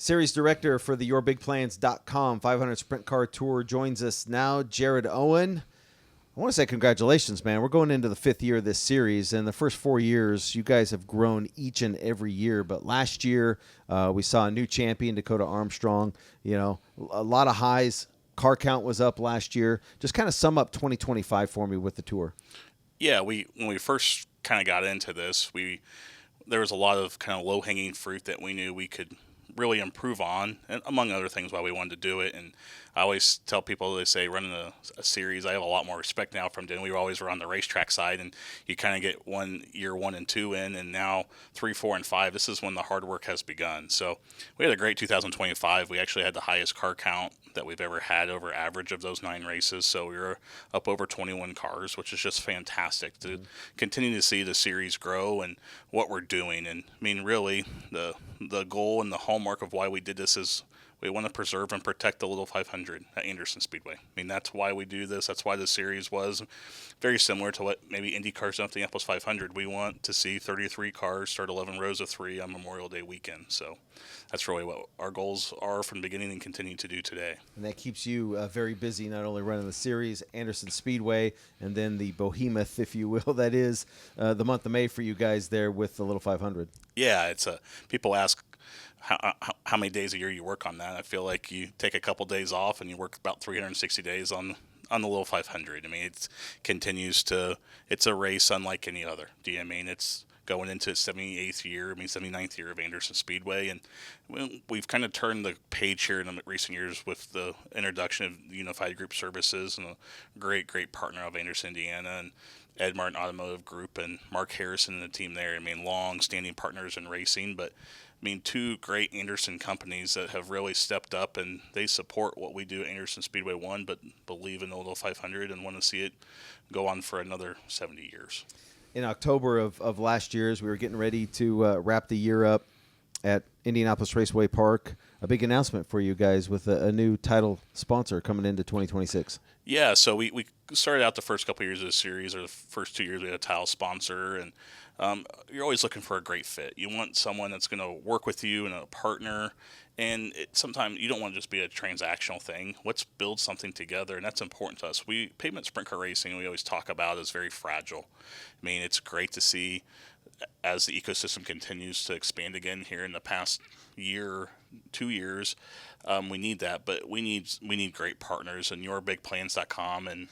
Series director for the YourBigPlans.com 500 Sprint Car Tour joins us now, Jared Owen. I want to say congratulations, man. We're going into the 5th year of this series, and the first 4 years, you guys have grown each and every year. But last year, we saw a new champion, Dakota Armstrong. You know, a lot of highs. Car count was up last year. Just kind of sum up 2025 for me with the tour. Yeah, when we first kind of got into this, there was a lot of kind of low-hanging fruit that we knew we could really improve on, and among other things why we wanted to do it. And I always tell people, they say running a series, I have a lot more respect now from doing. We always were on the racetrack side, and you kind of get year 1 and 2 in, and now 3, 4, and 5. This is when the hard work has begun. So we had a great 2025. We actually had the highest car count that we've ever had over average of those 9 races. So we were up over 21 cars, which is just fantastic to continue to see the series grow and what we're doing. And I mean, really, the goal and the hallmark of why we did this is we want to preserve and protect the Little 500 at Anderson Speedway. I mean, that's why we do this. That's why the series was very similar to what maybe IndyCar's done at the Indianapolis 500. We want to see 33 cars start 11 rows of 3 on Memorial Day weekend. So that's really what our goals are from the beginning and continue to do today. And that keeps you very busy, not only running the series, Anderson Speedway, and then the behemoth, if you will, that is the month of May for you guys there with the Little 500. Yeah, people ask how many days a year you work on that. I feel like you take a couple days off and you work about 360 days on the Little 500. I mean, it's a race unlike any other. Do you know what I mean? It's going into its 79th year of Anderson Speedway, and we've kind of turned the page here in the recent years with the introduction of Unified Group Services and a great partner of Anderson, Indiana, and Ed Martin Automotive Group and Mark Harrison and the team there. I mean, long-standing partners in racing, but I mean, 2 great Anderson companies that have really stepped up, and they support what we do at Anderson Speedway 1, but believe in the Little 500 and want to see it go on for another 70 years. In October of last year, as we were getting ready to wrap the year up at Indianapolis Raceway Park, a big announcement for you guys with a new title sponsor coming into 2026. Yeah, so we started out the first couple of years of the series, or the first 2 years we had a title sponsor, and you're always looking for a great fit. You want someone that's going to work with you and a partner, and sometimes you don't want to just be a transactional thing. Let's build something together, and that's important to us. Pavement sprint car racing, we always talk about, is very fragile. I mean, it's great to see as the ecosystem continues to expand again here in the past year, 2 years. We need that, but we need great partners, and YourBigPlans.com and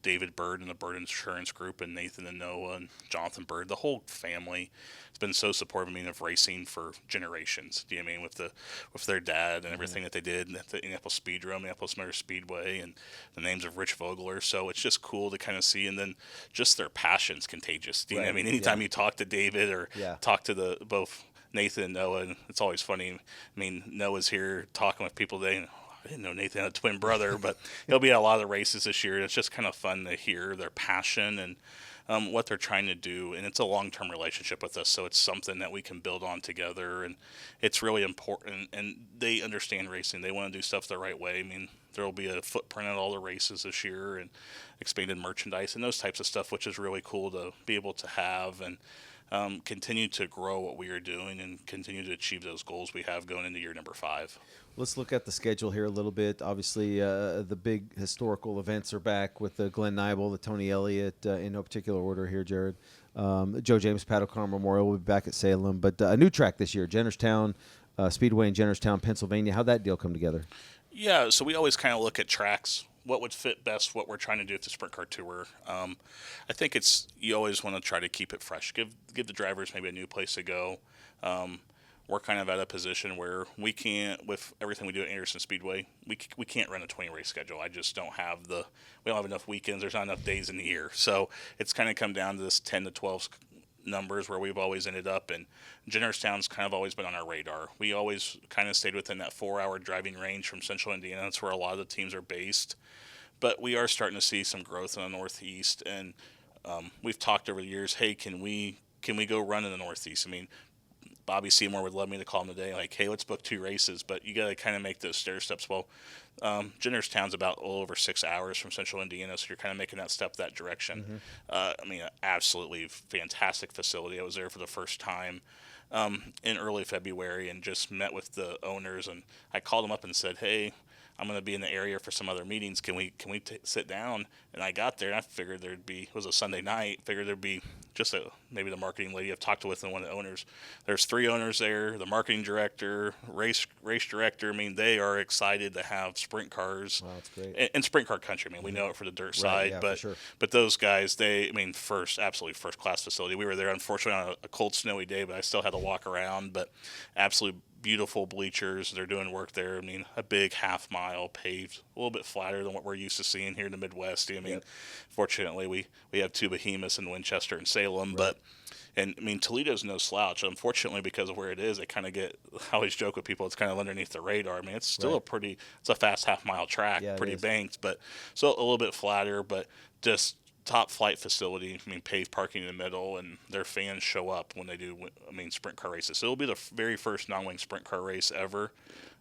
David Bird and the Bird Insurance Group and Nathan and Noah and Jonathan Bird, the whole family has been so supportive of racing for generations. Do you know what I mean? With their dad and everything that they did at the Indianapolis Speedrome, Indianapolis Motor Speedway, and the names of Rich Vogler. So it's just cool to kind of see, and then just their passion's contagious. Do you know what I mean? Anytime you talk to David or talk to both Nathan and Noah, and it's always funny. I mean, Noah's here talking with people today, and I didn't know Nathan had a twin brother, but he'll be at a lot of the races this year. It's just kind of fun to hear their passion and what they're trying to do. And it's a long-term relationship with us, so it's something that we can build on together. And it's really important. And they understand racing. They want to do stuff the right way. I mean, there will be a footprint at all the races this year and expanded merchandise and those types of stuff, which is really cool to be able to have and continue to grow what we are doing and continue to achieve those goals we have going into year number 5. Let's look at the schedule here a little bit. Obviously, the big historical events are back with the Glenn Nibel, the Tony Elliott, in no particular order here, Jared. Joe James Pat O'Connor Memorial will be back at Salem. But a new track this year, Jennerstown Speedway in Jennerstown, Pennsylvania. How'd that deal come together? Yeah, so we always kind of look at tracks, what would fit best, what we're trying to do with the Sprint Car Tour. I think you always want to try to keep it fresh. Give the drivers maybe a new place to go. We're kind of at a position where we can't, with everything we do at Anderson Speedway, we can't run a 20-race schedule. I just don't have we don't have enough weekends. There's not enough days in the year. So it's kind of come down to this 10 to 12 numbers where we've always ended up, and Jennerstown's kind of always been on our radar. We always kind of stayed within that 4-hour driving range from central Indiana. That's where a lot of the teams are based. But we are starting to see some growth in the Northeast, and we've talked over the years, hey, can we go run in the Northeast? I mean, Bobby Seymour would love me to call him today, like, hey, let's book 2 races, but you got to kind of make those stair steps. Well, Jennerstown's about a little over 6 hours from central Indiana, so you're kind of making that step that direction. I mean, absolutely fantastic facility. I was there for the first time. in early February and just met with the owners. And I called them up and said, "Hey, I'm going to be in the area for some other meetings. Can we sit down?" And I got there and I figured it was a Sunday night. Figured there'd be just maybe the marketing lady I've talked with and one of the owners. There's 3 owners there, the marketing director, race director. I mean, they are excited to have sprint cars. Wow, that's great. And sprint car country. I mean, we know it for the dirt Right, side, yeah, for but sure. those guys, absolutely first class facility. We were there unfortunately on a cold, snowy day, but I still had to walk around. But absolutely beautiful bleachers. They're doing work there. I mean, a big half-mile paved, a little bit flatter than what we're used to seeing here in the Midwest. I mean, fortunately, we have 2 behemoths in Winchester and Salem, and I mean, Toledo's no slouch. Unfortunately, because of where it is, they kind of I always joke with people, it's kind of underneath the radar. I mean, it's still it's a fast half-mile track, pretty banked, but still a little bit flatter, but just top flight facility. I mean, paved parking in the middle, and their fans show up when they do, sprint car races. So it'll be the very first non-wing sprint car race ever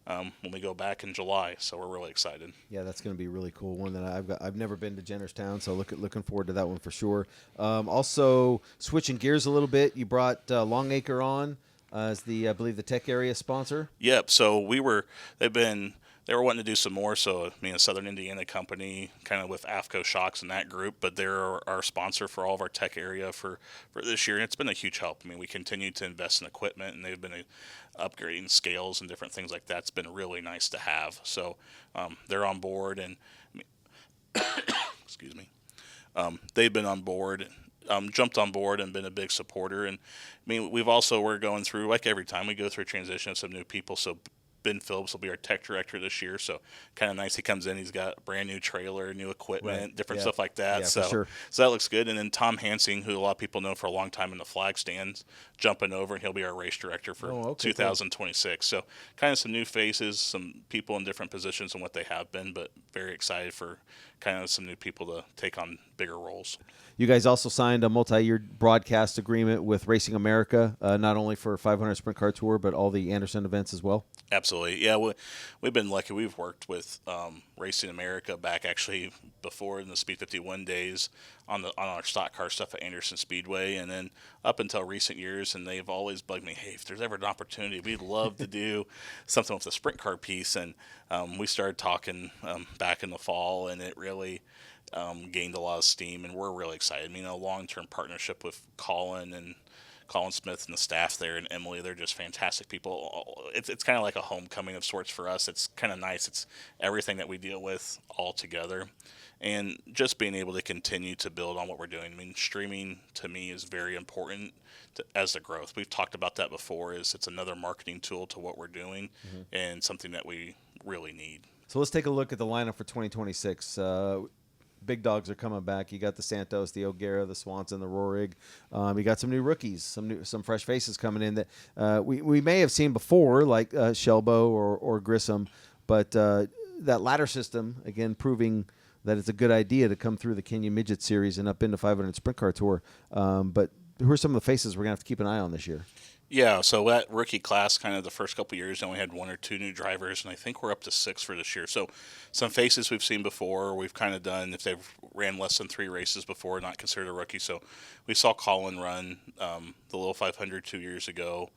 when we go back in July. So we're really excited. Yeah, that's going to be really cool. One that I've never been to Jennerstown, so looking forward to that one for sure. Also, switching gears a little bit, you brought Longacre on as I believe the tech area sponsor. Yep. So they were wanting to do some more. So, I mean, a Southern Indiana company, kind of with AFCO Shocks and that group, but they're our sponsor for all of our tech area for this year. And it's been a huge help. I mean, we continue to invest in equipment, and they've been upgrading scales and different things like that. It's been really nice to have. So, they're on board, and excuse me, they've been on board. Jumped on board and been a big supporter. And I mean, we're going through, like every time we go through a transition of some new people. So Ben Phillips will be our tech director this year. So kind of nice. He comes in, he's got a brand new trailer, new equipment, different stuff like that. Yeah, so, for sure. So that looks good. And then Tom Hansing, who a lot of people know for a long time in the flag stands, jumping over, and he'll be our race director for 2026. Cool. So kind of some new faces, some people in different positions than what they have been, but very excited for kind of some new people to take on bigger roles. You guys also signed a multi-year broadcast agreement with Racing America, not only for 500 Sprint Car Tour, but all the Anderson events as well. Absolutely. Yeah, we've been lucky. We've worked with Racing America back actually before in the Speed 51 days on our stock car stuff at Anderson Speedway, and then up until recent years, and they've always bugged me, hey, if there's ever an opportunity, we'd love to do something with the sprint car piece. And we started talking back in the fall, and it really gained a lot of steam, and we're really excited. I mean, a long-term partnership with Colin Smith and the staff there, and Emily, they're just fantastic people. It's kind of like a homecoming of sorts for us. It's kind of nice. It's everything that we deal with all together, and just being able to continue to build on what we're doing. I mean, streaming to me is very important as the growth. We've talked about that before. It's another marketing tool to what we're doing, and something that we really need. So let's take a look at the lineup for 2026. Big dogs are coming back. You got the Santos, the O'Gara, the Swanson, the Rohrig. You got some new rookies, some fresh faces coming in that we may have seen before, like Shelbo or Grissom. But that ladder system, again, proving that it's a good idea to come through the Kenyon Midget Series and up into 500 Sprint Car Tour. But who are some of the faces we're going to have to keep an eye on this year? Yeah, so that rookie class, kind of the first couple of years, only had 1 or 2 new drivers, and I think we're up to 6 for this year. So some faces we've seen before, we've kind of done, if they've ran less than 3 races before, not considered a rookie. So we saw Colin run the Little 500 2 years ago.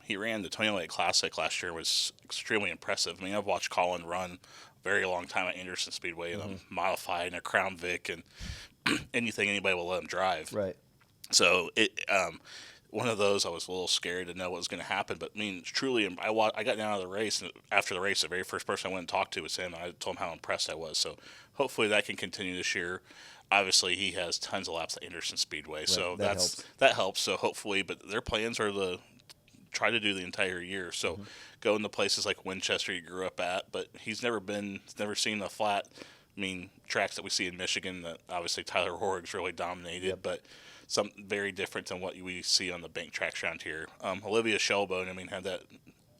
He ran the Tony Lake Classic last year, was extremely impressive. I mean, I've watched Colin run a very long time at Anderson Speedway in a modified and a Crown Vic and anything anybody will let him drive. Right. So one of those, I was a little scared to know what was going to happen. But I mean, truly, I got down out of the race, and after the race, the very first person I went and talked to was him. And I told him how impressed I was. So hopefully that can continue this year. Obviously, he has tons of laps at Anderson Speedway, right, so that helps. So hopefully, but their plans are to try to do the entire year. So go into places like Winchester he grew up at, but he's never seen the flat, tracks that we see in Michigan that obviously Tyler Horrig's really dominated, but some very different than what we see on the bank tracks around here. Olivia Shelbone, had that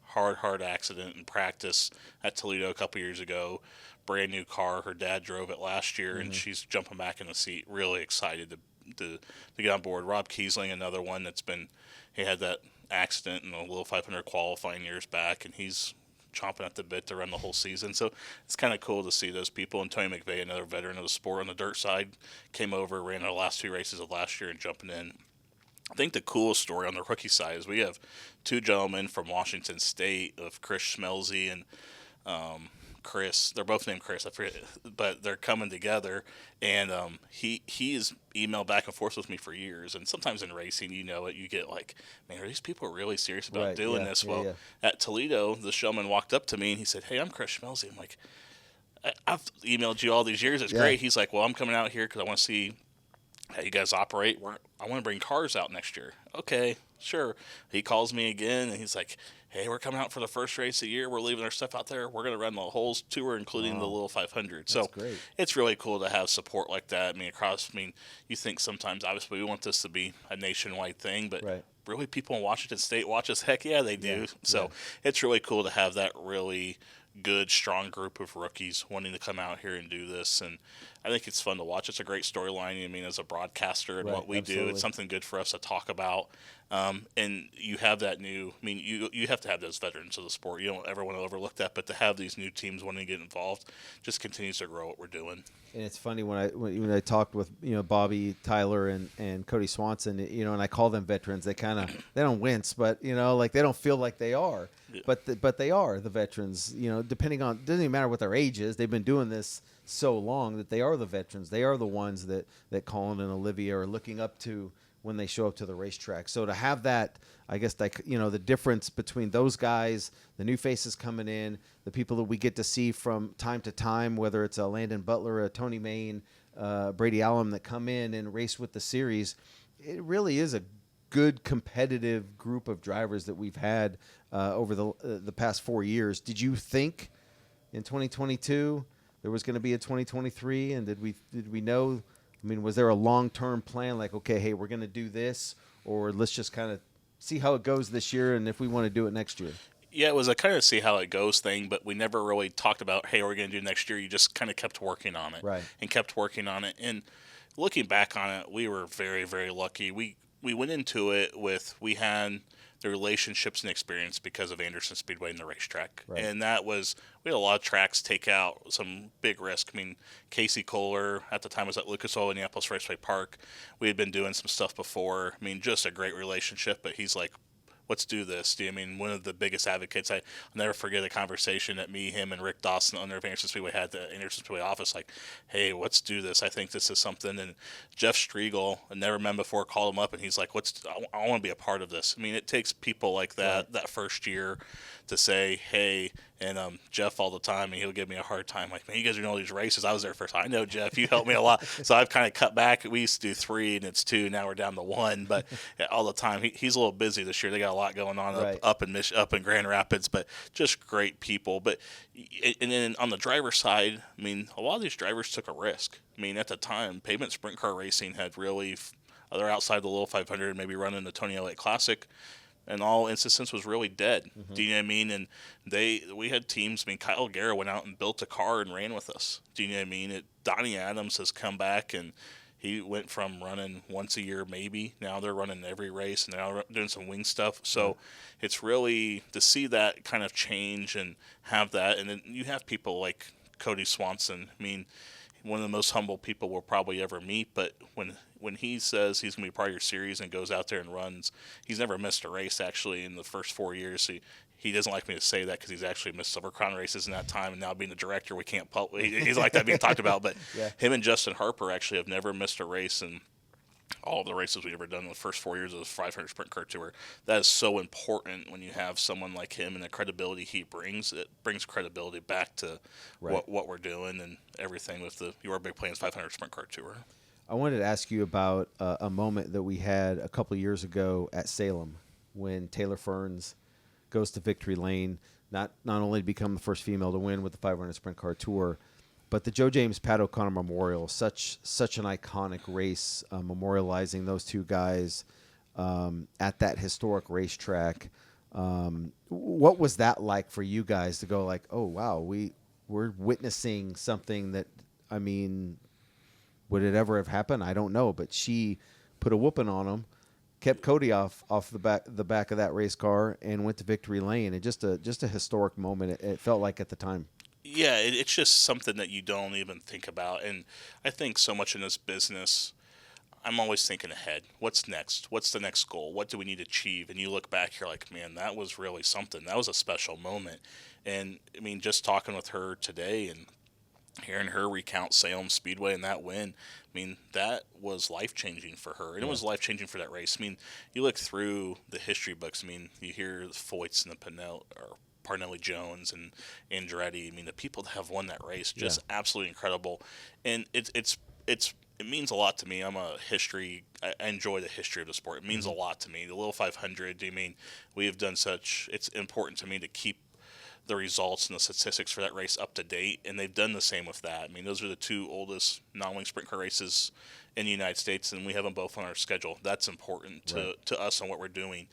hard accident in practice at Toledo a couple years ago. Brand new car. Her dad drove it last year, and she's jumping back in the seat. Really excited to get on board. Rob Kiesling, another one he had that accident in the Little 500 qualifying years back, and he's chomping at the bit to run the whole season. So it's kind of cool to see those people. And Tony McVeigh, another veteran of the sport on the dirt side, came over, ran the last 2 races of last year and jumping in. I think the coolest story on the rookie side is we have two gentlemen from Washington State, of Chris Schmelzy and Chris. They're both named Chris. I forget, but they're coming together, and he's emailed back and forth with me for years. And sometimes in racing, you get like, man, are these people really serious about Right, doing yeah, this? yeah, Well, yeah. at Toledo, the showman walked up to me and he said, "Hey, I'm Chris Schmelzy." I'm like, I've emailed you all these years. It's Yeah. great. He's like, "Well, I'm coming out here because I want to see how you guys operate. I want to bring cars out next year." Okay, sure. He calls me again and he's like, "Hey, we're coming out for the first race of the year. We're leaving our stuff out there. We're going to run the whole tour, including the Wow. little 500." That's So great. it's really cool to have support like that. I mean, you think sometimes, obviously, we want this to be a nationwide thing, but Right. really people in Washington State watch us. Heck yeah, they do. Yeah, So yeah. it's really cool to have that really good, strong group of rookies wanting to come out here and do this. And I think it's fun to watch. It's a great storyline. I mean, as a broadcaster and Right, what we do, absolutely. it's something good for us to talk about. And you have that you have to have those veterans of the sport. You don't ever want to overlook that, but to have these new teams wanting to get involved just continues to grow what we're doing. And it's funny when I talked with Bobby Tyler and Cody Swanson, and I call them veterans. They don't wince, but like they don't feel like they are, Yeah. but they are the veterans. Depending on, doesn't even matter what their age is. They've been doing this so long that they are the veterans. They are the ones that Colin and Olivia are looking up to when they show up to the racetrack. So to have that, I guess, like, the difference between those guys, the new faces coming in, the people that we get to see from time to time, whether it's a Landon Butler, a Tony Main, Brady Allen, that come in and race with the series, it really is a good competitive group of drivers that we've had over the past 4 years. Did you think in 2022 there was going to be a 2023, and did we know? I mean, was there a long-term plan, like, okay, hey, we're going to do this, or let's just kind of see how it goes this year, and if we want to do it next year? Yeah, it was a kind of see how it goes thing, but we never really talked about, hey, what we're going to do next year. You just kind of kept working on it. Right. And kept working on it. And looking back on it, we were very, very lucky. We went into it we had the relationships and experience because of Anderson Speedway and the racetrack. Right. And we had a lot of tracks take out some big risk. I mean, Casey Kohler at the time was at Lucas Oil Indianapolis Raceway Park. We had been doing some stuff before. I mean, just a great relationship, but he's like, let's do this. I mean, one of the biggest advocates. I'll never forget a conversation that me, him, and Rick Dawson, owner of Anderson Speedway, had at the Anderson Speedway office. Like, hey, let's do this. I think this is something. And Jeff Striegel, I never met him before, called him up, and he's like, I want to be a part of this. I mean, it takes people like that Right. that first year to say, hey. And Jeff all the time, and he'll give me a hard time. Like, man, you guys are doing all these races. I was there first. I know, Jeff. You helped me a lot. So I've kind of cut back. We used to do 3, and it's 2. Now we're down to 1. But yeah, all the time, he's a little busy this year. They got a lot going on Right. up in Grand Rapids. But just great people. But and then on the driver side, I mean, a lot of these drivers took a risk. I mean, at the time, pavement sprint car racing had really they're outside the little 500, maybe running the Tony Elliott Classic. In all instances, was really dead. Mm-hmm. Do you know what I mean? And we had teams. I mean, Kyle Guerra went out and built a car and ran with us. Do you know what I mean? Donnie Adams has come back, and he went from running once a year, maybe. Now they're running every race, and they're now doing some wing stuff. So it's really to see that kind of change and have that. And then you have people like Cody Swanson. I mean, one of the most humble people we'll probably ever meet, but when he says he's going to be part of your series and goes out there and runs, he's never missed a race actually in the first 4 years. He doesn't like me to say that because he's actually missed Silver Crown races in that time, and now being the director, we can't he's like that being talked about, but Yeah. him and Justin Harper actually have never missed a race in all of the races we've ever done in the first 4 years of the 500 Sprint Car Tour. That is so important when you have someone like him and the credibility he brings. It brings credibility back to Right. what we're doing and everything with the Your Big Plans 500 Sprint Car Tour. I wanted to ask you about a moment that we had a couple of years ago at Salem when Taylor Ferns goes to victory lane, not only to become the first female to win with the 500 Sprint Car Tour, but the Joe James Pat O'Connor Memorial, such an iconic race, memorializing those two guys at that historic racetrack. What was that like for you guys to go like, oh wow, we're witnessing something that, I mean, would it ever have happened? I don't know, but she put a whooping on him, kept Cody off the back of that race car, and went to victory lane. And just a historic moment. It felt like at the time. Yeah, it's just something that you don't even think about. And I think so much in this business, I'm always thinking ahead. What's next? What's the next goal? What do we need to achieve? And you look back, you're like, man, that was really something. That was a special moment. And I mean, just talking with her today and hearing her recount Salem Speedway and that win, I mean, that was life changing for her, and it was life changing for that race. I mean, you look through the history books. I mean, you hear the Foyts and the Parnelli Jones and Andretti. I mean, the people that have won that race, just absolutely incredible. And it means a lot to me. I enjoy the history of the sport. It means a lot to me. The Little 500, I mean, we have done it's important to me to keep the results and the statistics for that race up to date, and they've done the same with that. I mean, those are the two oldest non-wing sprint car races in the United States, and we have them both on our schedule. That's important to us and what we're doing.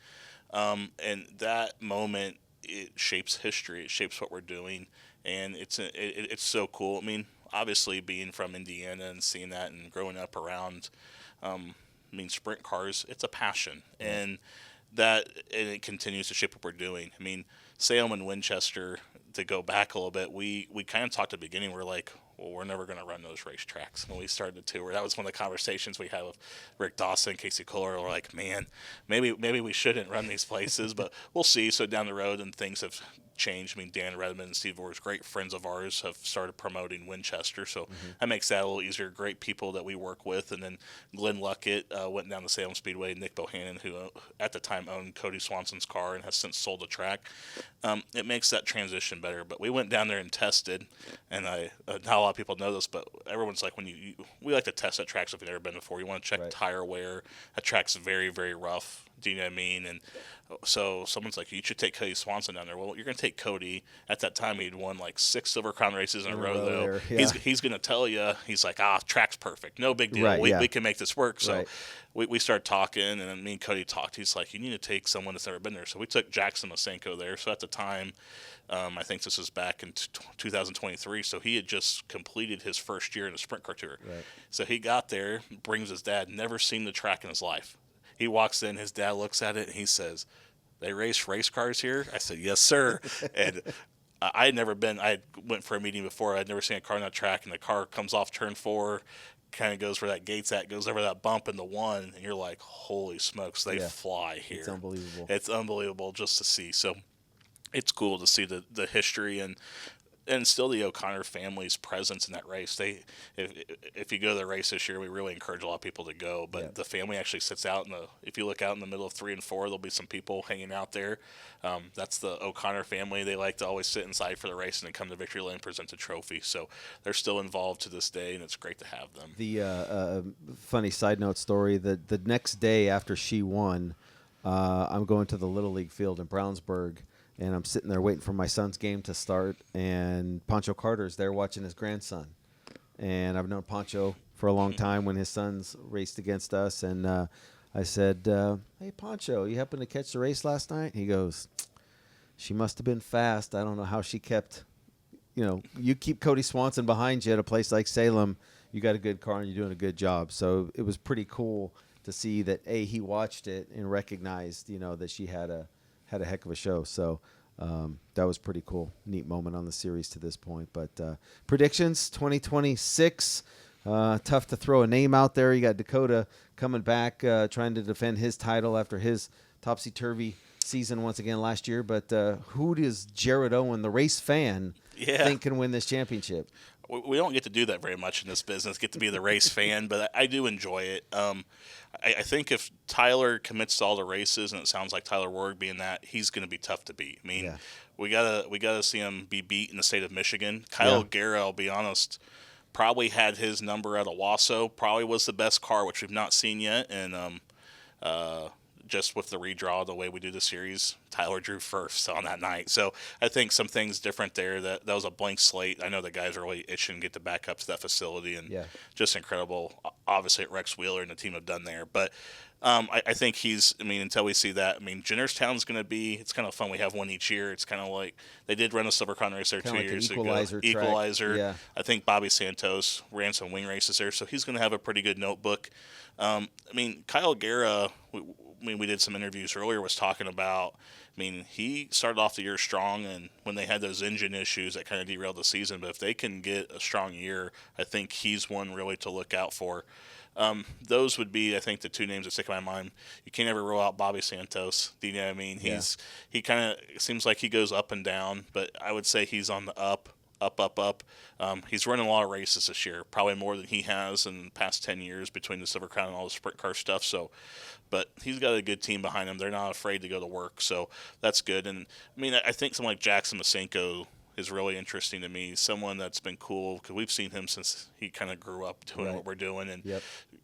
And that moment, it shapes history. It shapes what we're doing, and it's so cool. I mean, obviously, being from Indiana and seeing that and growing up around, sprint cars, it's a passion, and it continues to shape what we're doing. I mean, Salem and Winchester, to go back a little bit, we kind of talked at the beginning. We're like, well, we're never going to run those racetracks. When we started the tour, that was one of the conversations we had with Rick Dawson, Casey Kohler. We're like, man, maybe we shouldn't run these places, but we'll see. So down the road, and things have changed. I mean, Dan Redmond and Steve Orr's great friends of ours have started promoting Winchester, so that makes that a little easier. Great people that we work with. And then Glenn Luckett went down to Salem Speedway. Nick Bohannon, who at the time owned Cody Swanson's car and has since sold the track. It makes that transition better. But we went down there and tested, and not a lot of people know this, but everyone's like, we like to test at tracks if you've never been before. You want to check tire wear. That track's very, very rough. Do you know what I mean? And so someone's like, you should take Cody Swanson down there. Well, you're going to take Cody. At that time, he'd won like 6 Silver Crown races in a row, though. Yeah. He's going to tell you, he's like, track's perfect. No big deal. We can make this work. So we started talking, and then me and Cody talked. He's like, you need to take someone that's never been there. So we took Jackson Masenko there. So at the time, I think this was back in 2023. So he had just completed his first year in the Sprint Car Tour. Right. So he got there, brings his dad, never seen the track in his life. He walks in, his dad looks at it, and he says, they race cars here? I said, yes, sir. And I had never been. I went for a meeting before. I'd never seen a car on that track, and the car comes off turn 4, kind of goes where that gate's at, goes over that bump in the 1, and you're like, holy smokes, they fly here. It's unbelievable. It's unbelievable just to see. So it's cool to see the history and still the O'Connor family's presence in that race. If you go to the race this year, we really encourage a lot of people to go. But the family actually sits out if you look out in the middle of 3 and 4, there'll be some people hanging out there. That's the O'Connor family. They like to always sit inside for the race and then come to Victory Lane and present a trophy. So they're still involved to this day, and it's great to have them. The funny side note story, the next day after she won, I'm going to the Little League field in Brownsburg, and I'm sitting there waiting for my son's game to start, and Pancho Carter's there watching his grandson. And I've known Pancho for a long time when his sons raced against us. And I said, hey, Pancho, you happened to catch the race last night? He goes, she must have been fast. I don't know how she kept, you keep Cody Swanson behind you at a place like Salem. You got a good car, and you're doing a good job. So it was pretty cool to see that, he watched it and recognized, that she had a heck of a show. So that was pretty cool. Neat moment on the series to this point. But predictions, 2026. Tough to throw a name out there. You got Dakota coming back, trying to defend his title after his topsy-turvy season once again last year. But who does Jared Owen, the race fan, think can win this championship? We don't get to do that very much in this business, get to be the race fan, but I do enjoy it. I think if Tyler commits to all the races, and it sounds like Tyler Warwick being that, he's going to be tough to beat. I mean, we gotta see him be beat in the state of Michigan. Kyle Guerra, I'll be honest, probably had his number at Owasso, probably was the best car, which we've not seen yet, and just with the redraw, the way we do the series, Tyler drew first on that night. So I think some things different there. That was a blank slate. I know the guys are really itching to get back up to that facility, and just incredible. Obviously, what Rex Wheeler and the team have done there. But I think until we see that, Jennerstown's going to be, it's kind of fun. We have one each year. It's kind of like they did run a Silver Crown race there kind 2 years ago. Equalizer. Yeah. I think Bobby Santos ran some wing races there, so he's going to have a pretty good notebook. Kyle Guerra, I mean, we did some interviews earlier, was talking about, I mean, he started off the year strong, and when they had those engine issues that kind of derailed the season, but if they can get a strong year, I think he's one really to look out for. Those would be, I think, the two names that stick in my mind. You can't ever rule out Bobby Santos. Do you know what I mean? He kind of seems like he goes up and down, but I would say he's on the up. He's running a lot of races this year, probably more than he has in the past 10 years between the Silver Crown and all the sprint car stuff. So, but he's got a good team behind him. They're not afraid to go to work, so that's good. And I mean, I think someone like Jackson Masenko is really interesting to me. Someone that's been cool because we've seen him since he kind of grew up doing what we're doing, and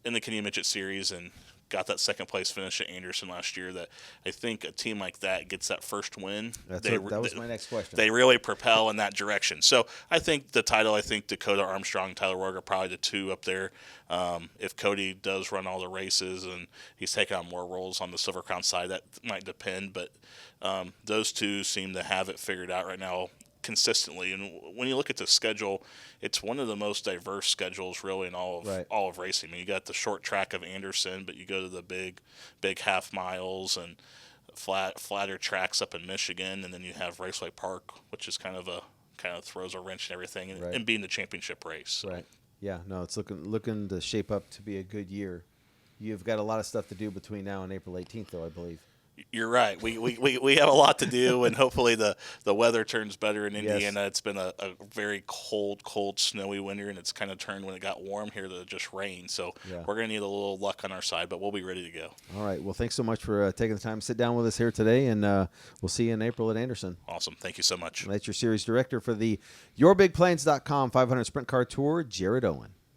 in the Kenny Midget Series, and got that second place finish at Anderson last year. That I think a team like that gets that first win. That was my next question. They really propel in that direction. So I think the title, I think Dakota Armstrong and Tyler Rogue are probably the two up there. If Cody does run all the races and he's taking on more roles on the Silver Crown side, that might depend. But those two seem to have it figured out right now consistently. And when you look at the schedule, it's one of the most diverse schedules really in all of racing. I mean, you got the short track of Anderson, but you go to the big half miles and flatter tracks up in Michigan, and then you have Raceway Park, which is kind of throws a wrench in everything, and being the championship race. So. Right. Yeah. No, it's looking to shape up to be a good year. You've got a lot of stuff to do between now and April 18th, though, I believe. You're right. We have a lot to do, and hopefully the weather turns better in Indiana. It's been a very cold, snowy winter, and it's kind of turned when it got warm here to just rain. So we're going to need a little luck on our side, but we'll be ready to go. All right. Well, thanks so much for taking the time to sit down with us here today, and we'll see you in April at Anderson. Awesome. Thank you so much. And that's your series director for the YourBigPlanes.com 500 Sprint Car Tour, Jared Owen.